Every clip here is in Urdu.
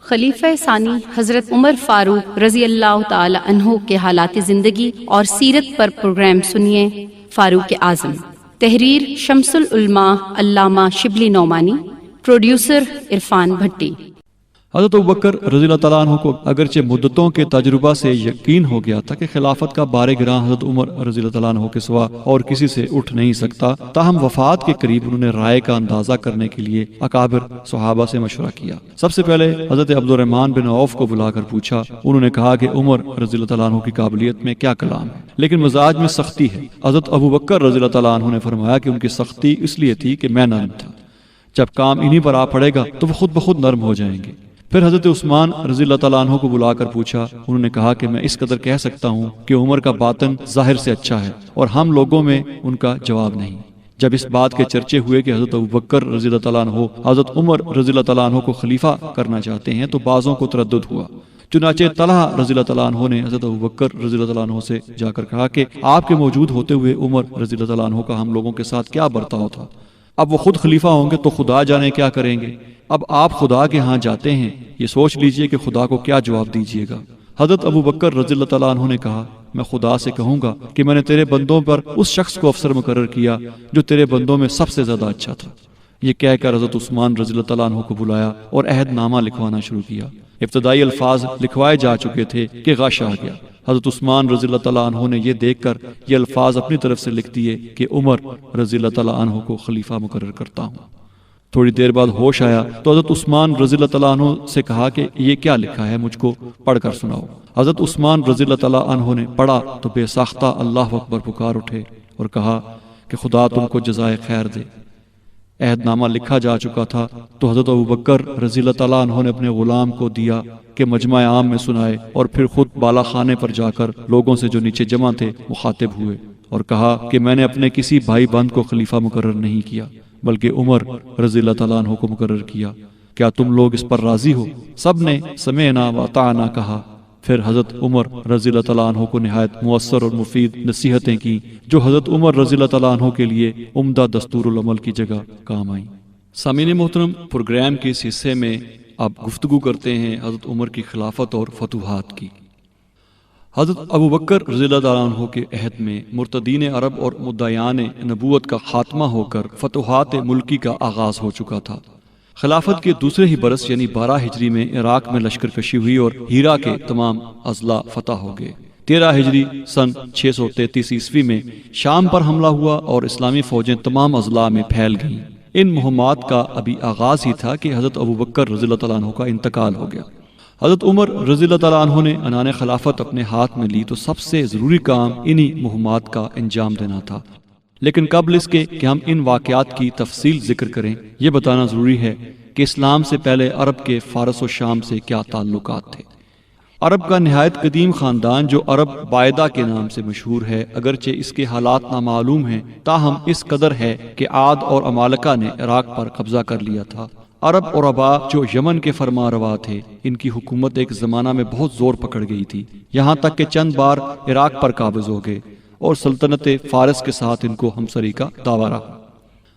خلیفہ ثانی حضرت عمر فاروق رضی اللہ تعالی عنہ کے حالات زندگی اور سیرت پر پروگرام سنیے۔ فاروق اعظم، تحریر شمس العلماء علامہ شبلی نعمانی، پروڈیوسر عرفان بھٹی۔ حضرت ابوبکر رضی اللہ تعالیٰ عنہ کو اگرچہ مدتوں کے تجربہ سے یقین ہو گیا تھا کہ خلافت کا بار گراں حضرت عمر رضی اللہ تعالیٰ عنہ کے سوا اور کسی سے اٹھ نہیں سکتا، تاہم وفات کے قریب انہوں نے رائے کا اندازہ کرنے کے لیے اکابر صحابہ سے مشورہ کیا۔ سب سے پہلے حضرت عبد الرحمن بن عوف کو بلا کر پوچھا۔ انہوں نے کہا کہ عمر رضی اللہ تعالیٰ عنہ کی قابلیت میں کیا کلام ہے، لیکن مزاج میں سختی ہے۔ حضرت ابوبکر رضی اللہ تعالیٰ عنہ نے فرمایا کہ ان کی سختی اس لیے تھی کہ میں نرم تھا، جب کام انہی پر آ پڑے گا تو وہ خود بخود نرم ہو جائیں گے۔ پھر حضرت عثمان رضی اللہ تعالیٰ عنہ کو بلا کر پوچھا۔ انہوں نے کہا کہ میں اس قدر کہہ سکتا ہوں کہ عمر کا باطن ظاہر سے اچھا ہے اور ہم لوگوں میں ان کا جواب نہیں۔ جب اس بات کے چرچے ہوئے کہ حضرت ابوبکر رضی اللہ تعالیٰ عنہ حضرت عمر رضی اللہ تعالیٰ عنہ کو خلیفہ کرنا چاہتے ہیں تو بعضوں کو تردد ہوا۔ چنانچہ طلحہ رضی اللہ تعالیٰ عنہ نے حضرت ابوبکر رضی اللہ تعالیٰ عنہ سے جا کر کہا کہ آپ کے موجود ہوتے ہوئے عمر رضی اللہ تعالیٰ عنہ کا ہم لوگوں کے ساتھ کیا برتاؤ تھا، اب وہ خود خلیفہ ہوں گے تو خدا جانے کیا کریں گے۔ اب آپ خدا کے ہاں جاتے ہیں، یہ سوچ لیجئے کہ خدا کو کیا جواب دیجئے گا۔ حضرت ابوبکر رضی اللہ تعالیٰ عنہ نے کہا، میں خدا سے کہوں گا کہ میں نے تیرے بندوں پر اس شخص کو افسر مقرر کیا جو تیرے بندوں میں سب سے زیادہ اچھا تھا۔ یہ کہہ کر حضرت عثمان رضی اللہ تعالیٰ عنہ کو بلایا اور عہد نامہ لکھوانا شروع کیا۔ ابتدائی الفاظ لکھوائے جا چکے تھے کہ غش آ گیا۔ حضرت عثمان رضی اللہ تعالیٰ عنہ نے یہ دیکھ کر یہ الفاظ اپنی طرف سے لکھ دیے کہ عمر رضی اللہ تعالیٰ عنہ کو خلیفہ مقرر کرتا ہوں۔ تھوڑی دیر بعد ہوش آیا تو حضرت عثمان رضی اللہ تعالیٰ عنہ سے کہا کہ یہ کیا لکھا ہے، مجھ کو پڑھ کر سناؤ۔ حضرت عثمان رضی اللہ تعالیٰ عنہ نے پڑھا تو بے ساختہ اللہ اکبر پکار اٹھے اور کہا کہ خدا تم کو جزائے خیر دے۔ عہد نامہ لکھا جا چکا تھا تو حضرت ابوبکر رضی اللہ تعالیٰ عنہ نے اپنے غلام کو دیا کہ مجمع عام میں سنائے، اور پھر خود بالا خانے پر جا کر لوگوں سے جو نیچے جمع تھے مخاطب ہوئے اور کہا کہ میں نے اپنے کسی بھائی بند کو خلیفہ مقرر نہیں کیا بلکہ عمر رضی اللہ تعالیٰ عنہ کو مقرر کیا۔ کیا تم لوگ اس پر راضی ہو؟ سب نے سمعنا و اطعنا کہا۔ پھر حضرت عمر رضی اللہ تعالیٰ عنہ کو نہایت مؤثر اور مفید نصیحتیں کی جو حضرت عمر رضی اللہ تعالیٰ عنہ کے لیے عمدہ دستور العمل کی جگہ کام آئیں۔ سامعین محترم، پروگرام کے اس حصے میں اب گفتگو کرتے ہیں حضرت عمر کی خلافت اور فتوحات کی۔ حضرت ابوبکر رضی اللہ تعالیٰ عنہ کے عہد میں مرتدین عرب اور مدعیان نبوت کا خاتمہ ہو کر فتوحات ملکی کا آغاز ہو چکا تھا۔ خلافت کے دوسرے ہی برس یعنی 12 ہجری میں عراق میں لشکر کشی ہوئی اور ہیرا کے تمام اضلاع فتح ہو گئے۔ 13 ہجری سن 633 عیسوی میں شام پر حملہ ہوا اور اسلامی فوجیں تمام اضلاع میں پھیل گئیں۔ ان مہمات کا ابھی آغاز ہی تھا کہ حضرت ابوبکر رضی اللہ تعالیٰ عنہ کا انتقال ہو گیا۔ حضرت عمر رضی اللہ تعالیٰ عنہ نے عنان خلافت اپنے ہاتھ میں لی تو سب سے ضروری کام انہی مہمات کا انجام دینا تھا۔ لیکن قبل اس کے کہ ہم ان واقعات کی تفصیل ذکر کریں، یہ بتانا ضروری ہے کہ اسلام سے پہلے عرب کے فارس و شام سے کیا تعلقات تھے۔ عرب کا نہایت قدیم خاندان جو عرب بائدہ کے نام سے مشہور ہے، اگرچہ اس کے حالات نامعلوم ہیں، تاہم اس قدر ہے کہ عاد اور عمالقہ نے عراق پر قبضہ کر لیا تھا۔ عرب اور عبا جو یمن کے فرما روا تھے، ان کی حکومت ایک زمانہ میں بہت زور پکڑ گئی تھی، یہاں تک کہ چند بار عراق پر قابض ہو گئے اور سلطنت فارس کے ساتھ ان کو ہمسری کا دعویٰ رہا۔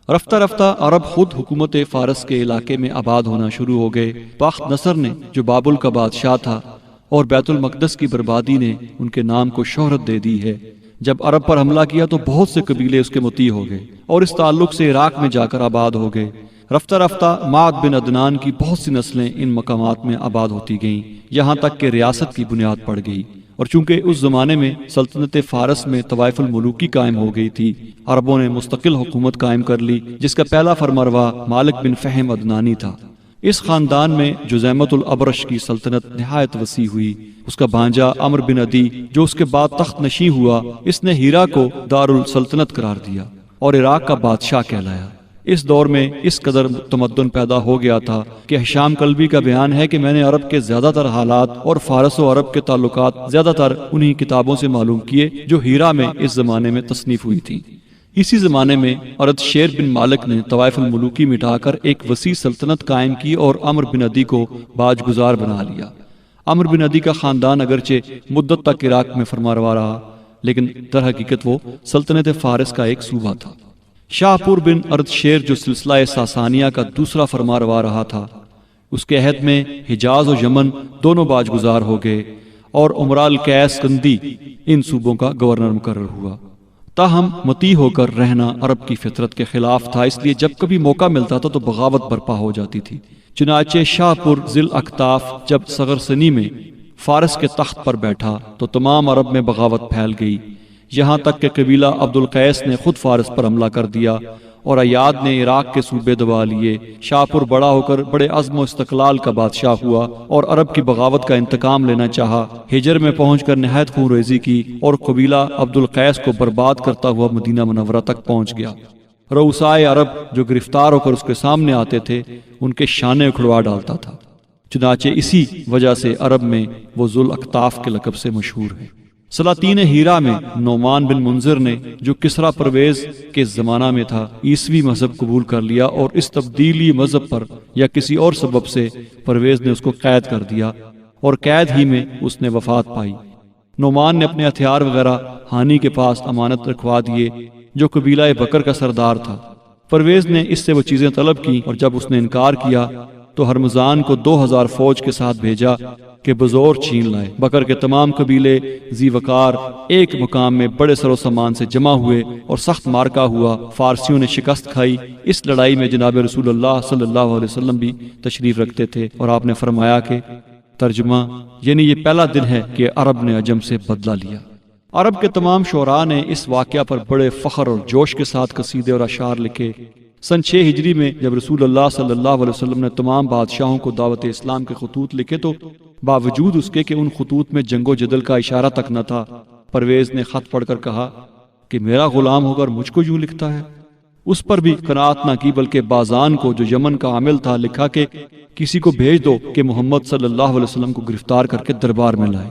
رفتہ رفتہ عرب خود حکومت فارس کے علاقے میں آباد ہونا شروع ہو گئے۔ بخت نصر نے جو بابل کا بادشاہ تھا اور بیت المقدس کی بربادی نے ان کے نام کو شہرت دے دی ہے، جب عرب پر حملہ کیا تو بہت سے قبیلے اس کے مطیع ہو گئے اور اس تعلق سے عراق میں جا کر آباد ہو گئے۔ رفتہ رفتہ معد بن عدنان کی بہت سی نسلیں ان مقامات میں آباد ہوتی گئیں، یہاں تک کہ ریاست کی بنیاد پڑ گئی۔ اور چونکہ اس زمانے میں سلطنت فارس میں طوائف الملوکی قائم ہو گئی تھی، عربوں نے مستقل حکومت قائم کر لی جس کا پہلا فرمانروا مالک بن فہم عدنانی تھا۔ اس خاندان میں جزیمت الابرش کی سلطنت نہایت وسیع ہوئی۔ اس کا بھانجا عمر بن عدی جو اس کے بعد تخت نشین ہوا، اس نے ہیرا کو دار السلطنت قرار دیا اور عراق کا بادشاہ کہلایا۔ اس دور میں اس قدر تمدن پیدا ہو گیا تھا کہ ہشام کلبی کا بیان ہے کہ میں نے عرب کے زیادہ تر حالات اور فارس و عرب کے تعلقات زیادہ تر انہی کتابوں سے معلوم کیے جو ہیرا میں اس زمانے میں تصنیف ہوئی تھی۔ اسی زمانے میں ارد شیر بن مالک نے طوائف الملوکی مٹا کر ایک وسیع سلطنت قائم کی اور عمر بن عدی کو باج گزار بنا لیا۔ عمر بن عدی کا خاندان اگرچہ مدت تک عراق میں فرمانروا رہا، لیکن در حقیقت وہ سلطنت فارس کا ایک صوبہ تھا۔ شاہ پور بن ارد شیر جو سلسلہ ساسانیہ کا دوسرا فرمانروا رہا تھا، اس کے عہد میں حجاز و یمن دونوں باج گزار ہو گئے اور عمرا القیس کندی ان صوبوں کا گورنر مقرر ہوا۔ تاہم مطیع ہو کر رہنا عرب کی فطرت کے خلاف تھا، اس لیے جب کبھی موقع ملتا تھا تو بغاوت برپا ہو جاتی تھی۔ چنانچہ شاہ پور ذی الاکتاف جب صغرسنی میں فارس کے تخت پر بیٹھا تو تمام عرب میں بغاوت پھیل گئی، یہاں تک کہ قبیلہ عبد القیس نے خود فارس پر حملہ کر دیا اور ایاد نے عراق کے صوبے دبا لیے۔ شاہ پور بڑا ہو کر بڑے عزم و استقلال کا بادشاہ ہوا اور عرب کی بغاوت کا انتقام لینا چاہا۔ ہجر میں پہنچ کر نہایت خون ریزی کی اور قبیلہ عبد القیس کو برباد کرتا ہوا مدینہ منورہ تک پہنچ گیا۔ رؤسائے عرب جو گرفتار ہو کر اس کے سامنے آتے تھے ان کے شانے اکھڑوا ڈالتا تھا۔ چنانچہ اسی وجہ سے عرب میں وہ ذو الاکتاف کے لقب سے مشہور ہے۔ سلاطین ہیرا میں نعمان بن منذر نے جو کسریٰ پرویز کے زمانہ میں تھا عیسوی مذہب قبول کر لیا، اور اس تبدیلی مذہب پر یا کسی اور سبب سے پرویز نے اس کو قید کر دیا اور قید ہی میں اس نے وفات پائی۔ نعمان نے اپنے ہتھیار وغیرہ ہانی کے پاس امانت رکھوا دیے جو قبیلہ بکر کا سردار تھا۔ پرویز نے اس سے وہ چیزیں طلب کی اور جب اس نے انکار کیا تو ہرمزان کو 2000 فوج کے ساتھ بھیجا کہ بزور چھین لائے۔ بکر کے تمام قبیلے ذی وقار ایک مقام میں بڑے سر و سامان سے جمع ہوئے اور سخت مارکا ہوا۔ فارسیوں نے شکست کھائی۔ اس لڑائی میں جناب رسول اللہ صلی اللہ علیہ وسلم بھی تشریف رکھتے تھے اور آپ نے فرمایا کہ ترجمہ یعنی یہ پہلا دن ہے کہ عرب نے عجم سے بدلہ لیا۔ عرب کے تمام شعراء نے اس واقعہ پر بڑے فخر اور جوش کے ساتھ قصیدے اور اشعار لکھے۔ سن 6 ہجری میں جب رسول اللہ صلی اللہ علیہ وسلم نے تمام بادشاہوں کو دعوت اسلام کے خطوط لکھے تو باوجود اس کے کہ ان خطوط میں جنگ و جدل کا اشارہ تک نہ تھا، پرویز نے خط پڑھ کر کہا کہ میرا غلام ہو کر مجھ کو یوں لکھتا ہے۔ اس پر بھی قناعت نہ کی بلکہ بازان کو جو یمن کا عامل تھا لکھا کہ کسی کو بھیج دو کہ محمد صلی اللہ علیہ وسلم کو گرفتار کر کے دربار میں لائے۔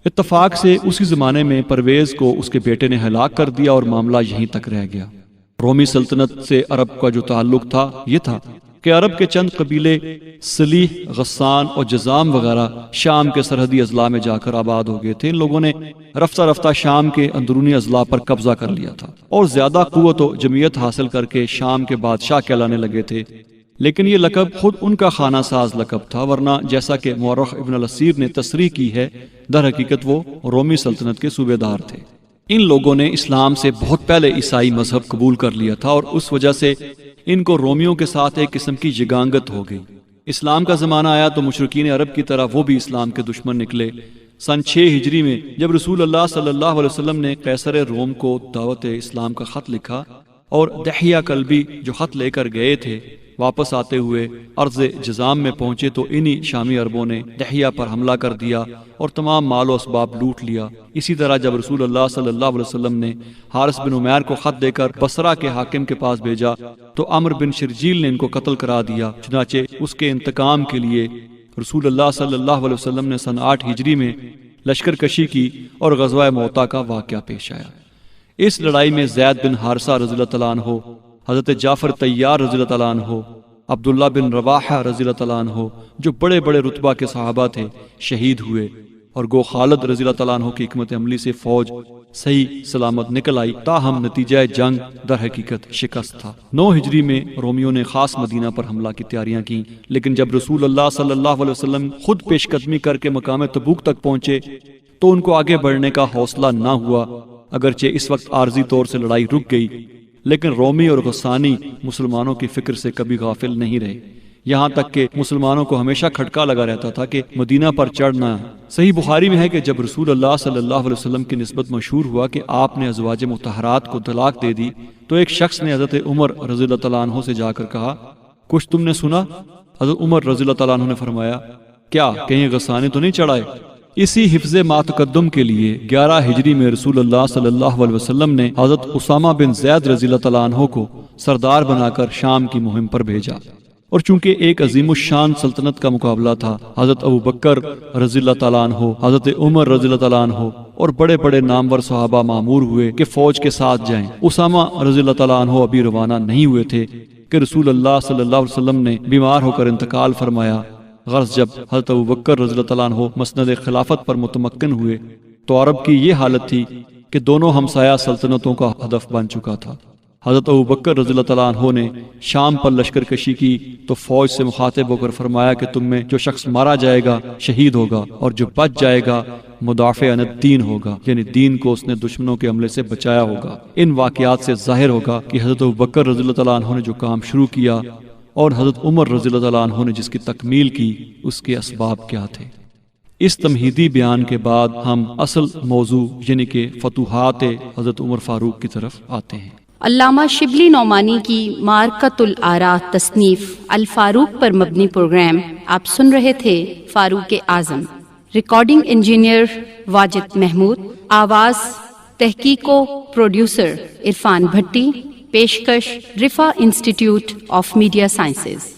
اتفاق سے اسی زمانے میں پرویز کو اس کے بیٹے نے ہلاک کر دیا اور معاملہ یہیں تک رہ گیا۔ رومی سلطنت سے عرب کا جو تعلق تھا یہ تھا کہ عرب کے چند قبیلے سلیح، غسان اور جزام وغیرہ شام کے سرحدی اضلاع میں جا کر آباد ہو گئے تھے۔ ان لوگوں نے رفتہ رفتہ شام کے اندرونی اضلاع پر قبضہ کر لیا تھا اور زیادہ قوت و جمعیت حاصل کر کے شام کے بادشاہ کہلانے لگے تھے، لیکن یہ لقب خود ان کا خانہ ساز لقب تھا، ورنہ جیسا کہ مورخ ابن الاسیر نے تصریح کی ہے در حقیقت وہ رومی سلطنت کے صوبے دار تھے۔ ان لوگوں نے اسلام سے بہت پہلے عیسائی مذہب قبول کر لیا تھا اور اس وجہ سے ان کو رومیوں کے ساتھ ایک قسم کی یگانگت ہو گئی۔ اسلام کا زمانہ آیا تو مشرکین عرب کی طرح وہ بھی اسلام کے دشمن نکلے۔ سن 6 ہجری میں جب رسول اللہ صلی اللہ علیہ وسلم نے قیصر روم کو دعوت اسلام کا خط لکھا اور دحیہ کلبی جو خط لے کر گئے تھے واپس آتے ہوئے ارض جزام میں پہنچے تو انہی شامی عربوں نے دحیہ پر حملہ کر دیا اور تمام مال و اسباب لوٹ لیا۔ اسی طرح جب رسول اللہ صلی اللہ علیہ وسلم نے حارث بن عمیر کو خط دے کر بصرہ کے حاکم کے پاس بھیجا تو عمرو بن شرجیل نے ان کو قتل کرا دیا۔ چنانچہ اس کے انتقام کے لیے رسول اللہ صلی اللہ علیہ وسلم نے سن 8 ہجری میں لشکر کشی کی اور غزوہ موطا کا واقعہ پیش آیا۔ اس لڑائی میں زید بن حارثہ رضی اللہ تعالیٰ عنہ، حضرت جعفر طیار رضی اللہ تعالیٰ عنہ، عبداللہ بن رواحہ رضی اللہ تعالیٰ عنہ جو بڑے بڑے رتبہ کے صحابہ تھے شہید ہوئے، اور گو خالد رضی اللہ تعالیٰ عنہ کی حکمت عملی سے فوج صحیح سلامت نکل آئی، تاہم نتیجہ جنگ در حقیقت شکست تھا۔ 9 ہجری میں رومیوں نے خاص مدینہ پر حملہ کی تیاریاں کی، لیکن جب رسول اللہ صلی اللہ علیہ وسلم خود پیش قدمی کر کے مقام تبوک تک پہنچے تو ان کو آگے بڑھنے کا حوصلہ نہ ہوا۔ اگرچہ اس وقت عارضی طور سے لڑائی رک گئی، لیکن رومی اور غسانی مسلمانوں کی فکر سے کبھی غافل نہیں رہے، یہاں تک کہ مسلمانوں کو ہمیشہ کھٹکا لگا رہتا تھا کہ مدینہ پر چڑھنا۔ صحیح بخاری میں ہے کہ جب رسول اللہ صلی اللہ علیہ وسلم کی نسبت مشہور ہوا کہ آپ نے ازواج مطہرات کو طلاق دے دی تو ایک شخص نے حضرت عمر رضی اللہ تعالیٰ عنہ سے جا کر کہا کچھ تم نے سنا؟ حضرت عمر رضی اللہ تعالیٰ عنہ نے فرمایا کیا کہیں غسانے تو نہیں چڑھائے؟ اسی حفظ ما تقدم کے لیے 11 ہجری میں رسول اللہ صلی اللہ علیہ وسلم نے حضرت اسامہ بن زید رضی اللہ تعالیٰ عنہ کو سردار بنا کر شام کی مہم پر بھیجا، اور چونکہ ایک عظیم الشان سلطنت کا مقابلہ تھا، حضرت ابو بکر رضی اللہ تعالیٰ عنہ، حضرت عمر رضی اللہ تعالیٰ عنہ اور بڑے بڑے نامور صحابہ مامور ہوئے کہ فوج کے ساتھ جائیں۔ اسامہ رضی اللہ تعالیٰ عنہ ابھی روانہ نہیں ہوئے تھے کہ رسول اللہ صلی اللہ علیہ وسلم نے بیمار ہو کر انتقال فرمایا۔ غرض جب حضرت ابو بکر رضی اللہ تعالیٰ عنہ مسند خلافت پر متمکن ہوئے تو عرب کی یہ حالت تھی کہ دونوں ہمسایہ سلطنتوں کا ہدف بن چکا تھا۔ حضرت ابوبکر رضی اللہ تعالیٰ عنہ نے شام پر لشکر کشی کی تو فوج سے مخاطب ہو کر فرمایا کہ تم میں جو شخص مارا جائے گا شہید ہوگا، اور جو بچ جائے گا مدافع عن الدین ہوگا، یعنی دین کو اس نے دشمنوں کے حملے سے بچایا ہوگا۔ ان واقعات سے ظاہر ہوگا کہ حضرت ابوبکر رضی اللہ تعالیٰ عنہ نے جو کام شروع کیا اور حضرت عمر رضی اللہ تعالیٰ عنہ نے جس کی تکمیل کی، اس کے اسباب کیا تھے۔ اس تمہیدی بیان کے بعد ہم اصل موضوع یعنی کہ فتوحات حضرت عمر فاروق کی طرف آتے ہیں۔ علامہ شبلی نعمانی کی معرکۃ الآراء تصنیف الفاروق پر مبنی پروگرام آپ سن رہے تھے۔ فاروق اعظم، ریکارڈنگ انجینئر واجد محمود، آواز تحقیق و پروڈیوسر عرفان بھٹی، پیشکش رفا انسٹیٹیوٹ آف میڈیا سائنسز۔